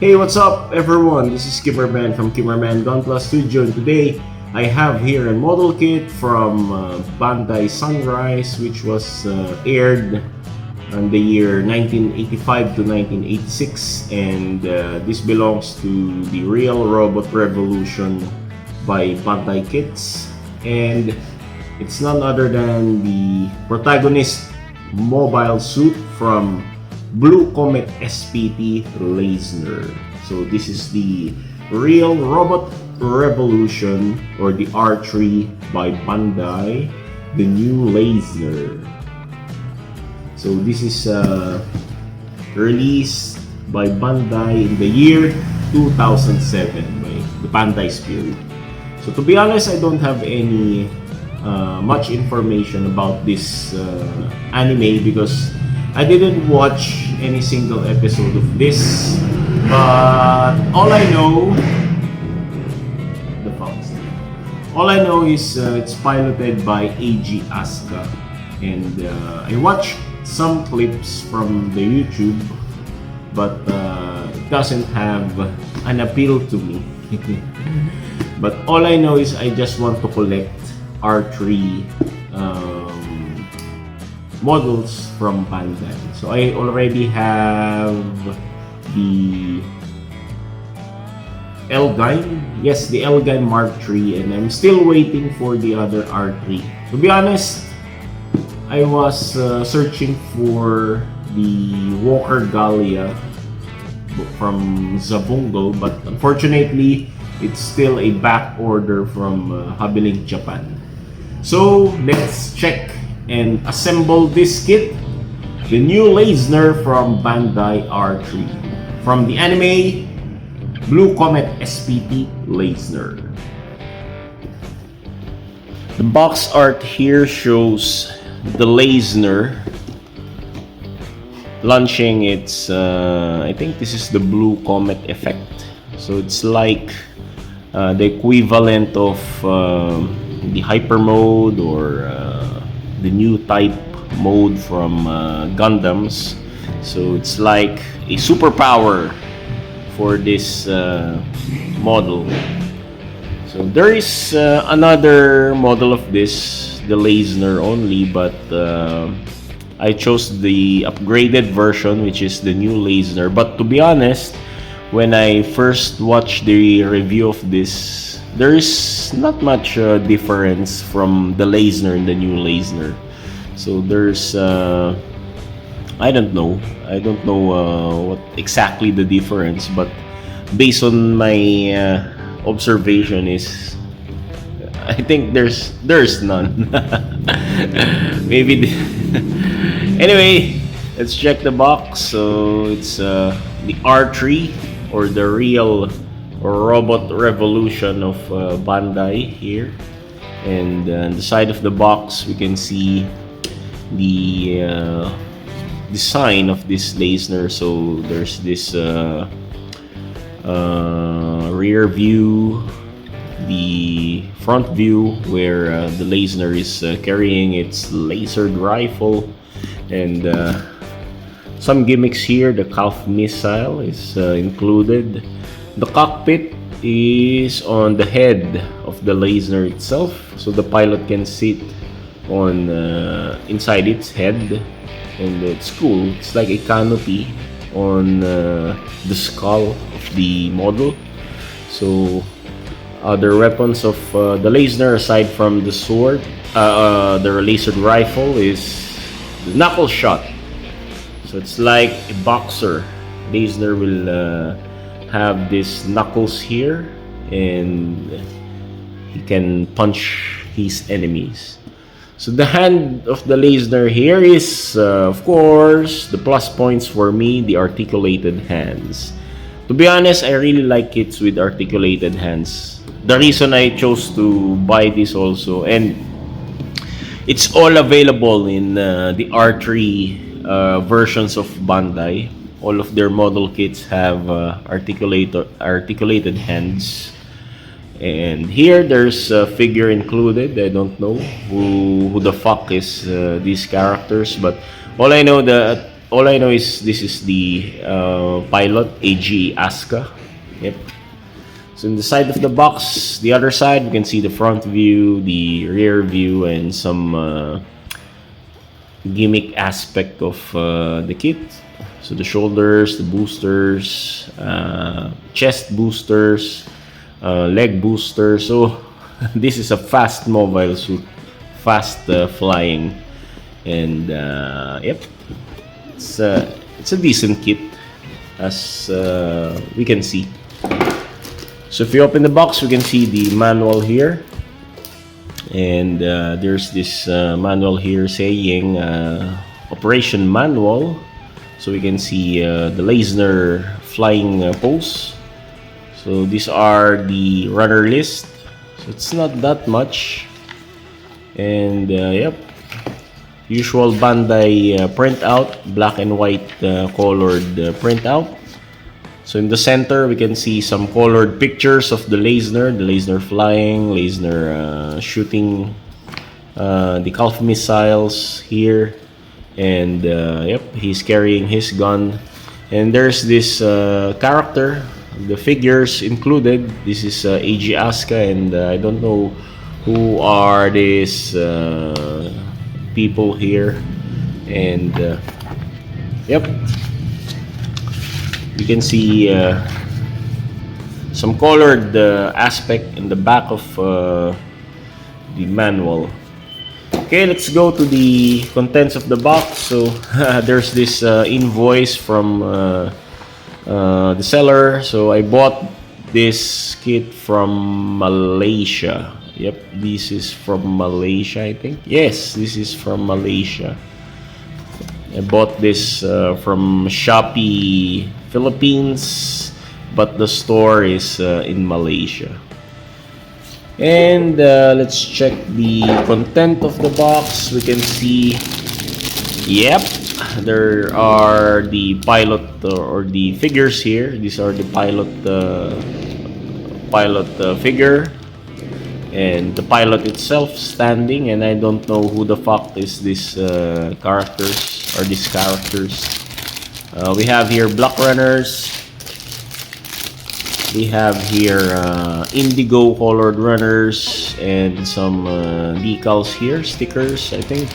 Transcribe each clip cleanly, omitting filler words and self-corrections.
Hey, what's up everyone? This is Kimmerman from Kimmerman Gunpla Studio, and today I have here a model kit from Bandai Sunrise, which was aired in the year 1985 to 1986, and this belongs to the Real Robot Revolution by Bandai Kits, and it's none other than the protagonist mobile suit from Blue Comet SPT Layzner. So this is the Real Robot Revolution, or the R3 by Bandai, the new Layzner. So this is released by Bandai in the year 2007 by the Bandai Spirit. So to be honest, I don't have any much information about this anime because I didn't watch any single episode of this, but all I know is it's piloted by A.G. Asuka, and I watched some clips from the YouTube, but it doesn't have an appeal to me. But all I know is I just want to collect R3 models from Bandai. So I already have the L-Gun, yes, the L-Gun Mark III, and I'm still waiting for the other R3. To be honest, I was searching for the Walker Gallia from Zabungo, but unfortunately, it's still a back order from HobbyLink Japan. So let's check and assemble this kit, the new Layzner from Bandai R3, from the anime Blue Comet SPT Layzner. The box art here shows the Layzner launching its I think this is the Blue Comet effect. So it's like the equivalent of the hyper mode, or the new type mode from Gundams. So it's like a superpower for this model. So there is another model of this, the Layzner only, but I chose the upgraded version, which is the new Layzner. But to be honest, when I first watched the review of this, there is not much difference from the Layzner and the new Layzner. So there's I don't know what exactly the difference, but based on my observation is I think there's none. Maybe anyway, let's check the box. So it's the R3, or the Real Robot Revolution of Bandai here, and on the side of the box we can see the design of this Layzner. So there's this rear view, the front view where the Layzner is carrying its lasered rifle, and some gimmicks here. The Calf missile is included. The cockpit is on the head of the Layzner itself, so the pilot can sit on inside its head, and it's cool. It's like a canopy on the skull of the model. So other weapons of the Layzner, aside from the sword, the lasered rifle, is the knuckle shot. So it's like a boxer. Layzner will have these knuckles here, and he can punch his enemies. So the hand of the Layzner here is of course the plus points for me, the articulated hands. To be honest, I really like kits with articulated hands. The reason I chose to buy this also, and it's all available in the R3 versions of Bandai. All of their model kits have articulated hands, and here there's a figure included. I don't know who the fuck is these characters, but all I know that all I know is this is the pilot AG Asuka. Yep. So in the side of the box, the other side, we can see the front view, the rear view, and some gimmick aspect of the kit. So the shoulders, the boosters, chest boosters, leg boosters. So this is a fast mobile suit, fast flying, and yep, it's a decent kit as we can see. So if you open the box, we can see the manual here, and there's this manual here saying operation manual. So we can see the Layzner flying pose. So these are the runner list. So it's not that much, and yep, usual Bandai printout, black and white colored printout. So in the center, we can see some colored pictures of the Layzner flying, Layzner shooting the Calf missiles here, and yep, he's carrying his gun. And there's this character, the figures included. This is AG Asuka, and I don't know who are these people here. And yep. You can see some colored aspect in the back of the manual. Okay, let's go to the contents of the box. So there's this invoice from the seller. So I bought this kit from Malaysia. Yep, this is from Malaysia, I think. Yes, this is from Malaysia. I bought this from Shopee Philippines, but the store is in Malaysia. And let's check the content of the box. We can see, yep, there are the pilot or the figures here. These are the pilot figure, and the pilot itself standing. And I don't know who the fuck is this characters. Or these characters. We have here block runners. We have here indigo colored runners and some decals here, stickers, I think,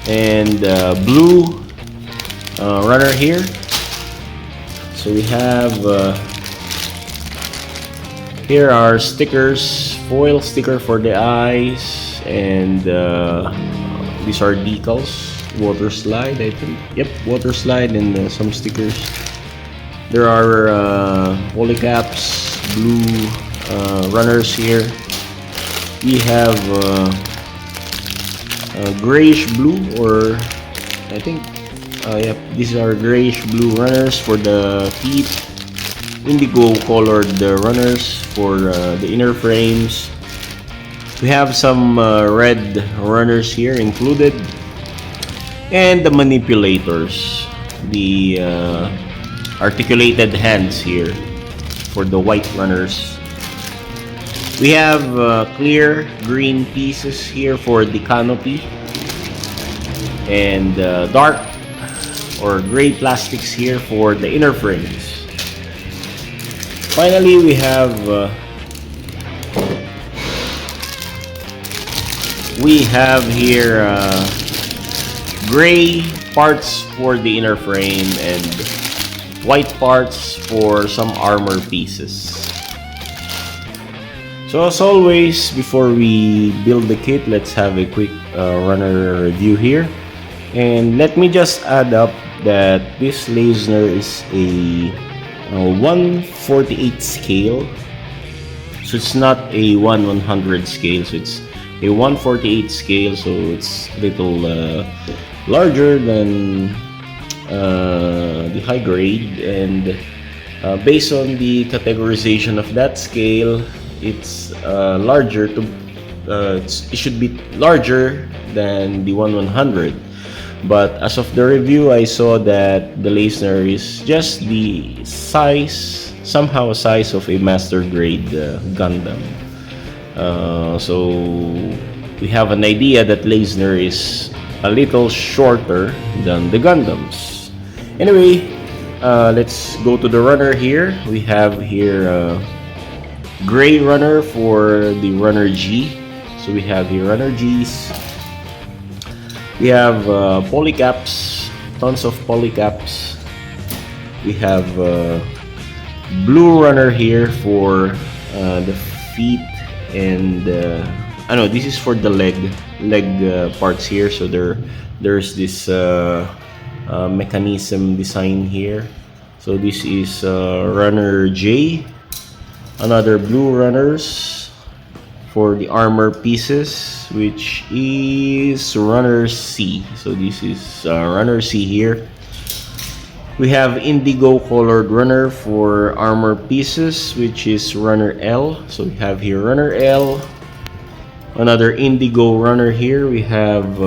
and blue runner here. So we have here are stickers, foil sticker for the eyes, and these are decals. Water slide, I think. Yep, water slide, and some stickers. There are polycaps, blue runners here. We have grayish blue, or I think, yep, these are grayish blue runners for the feet. Indigo colored runners for the inner frames. We have some red runners here included. And the manipulators, the articulated hands here for the white runners. We have clear green pieces here for the canopy, and dark or gray plastics here for the inner frames. Finally, we have here gray parts for the inner frame and white parts for some armor pieces. So as always, before we build the kit, let's have a quick runner review here. And let me just add up that this Layzner is a 1/48 scale. So it's not a 1/100 scale, so it's a 1/48 scale, so it's a little larger than the high grade, and based on the categorization of that scale, it's larger to it should be larger than the 1/100. But as of the review, I saw that the Layzner is just the size, somehow a size of a master grade Gundam. So we have an idea that Layzner is a little shorter than the Gundams. Anyway, let's go to the runner here. We have here gray runner for the runner G. So we have here runner Gs. We have polycaps, tons of polycaps. We have blue runner here for the feet and I know this is for the leg parts here. So there's this mechanism design here. So this is runner J. Another blue runners for the armor pieces, which is runner C. So this is runner C here. We have indigo colored runner for armor pieces, which is runner L. So we have here runner L. Another indigo runner here. We have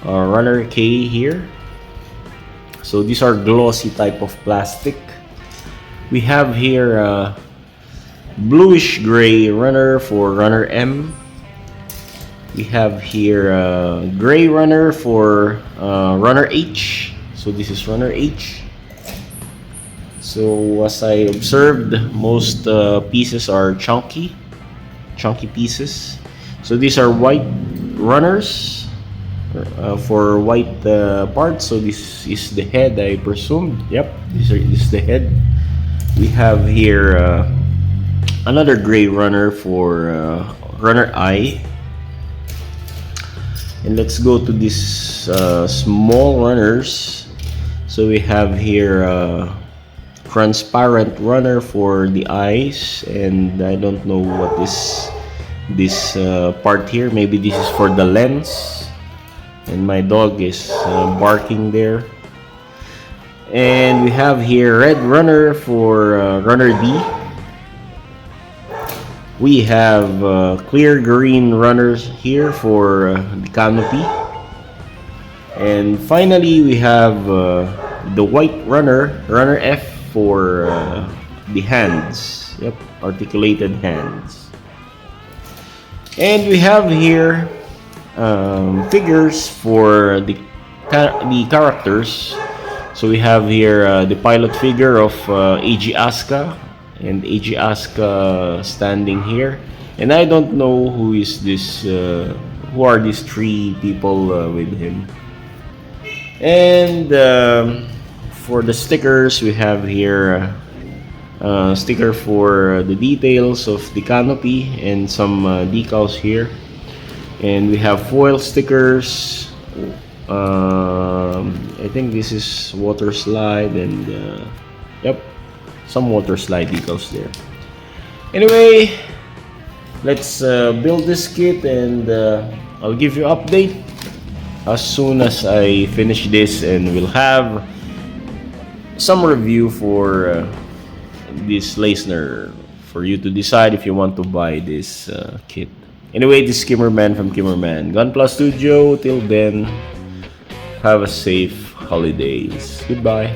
runner K here. So these are glossy type of plastic. We have here bluish gray runner for runner M. We have here gray runner for runner H. So this is runner H. So as I observed, most pieces are chunky pieces. So these are white runners for white parts. So this is the head, I presume. Yep, this is the head. We have here another gray runner for runner I. And let's go to these small runners. So we have here transparent runner for the eyes, and I don't know what is this part here. Maybe this is for the lens, and my dog is barking there. And we have here red runner for runner D. We have clear green runners here for the canopy. And finally, we have the white runner F for the hands. Yep, articulated hands. And we have here figures for the characters. So we have here the pilot figure of AG Asuka, and AG Asuka standing here. And I don't know who is this, who are these three people with him. And for the stickers, we have here sticker for the details of the canopy and some decals here. And we have foil stickers. I think this is water slide, and yep, some water slide decals there. Anyway, let's build this kit, and I'll give you update as soon as I finish this, and we'll have some review for this Layzner for you to decide if you want to buy this kit. Anyway, this is Kimmerman from Kimmerman Gunpla Studio. Till then, have a safe holidays. Goodbye.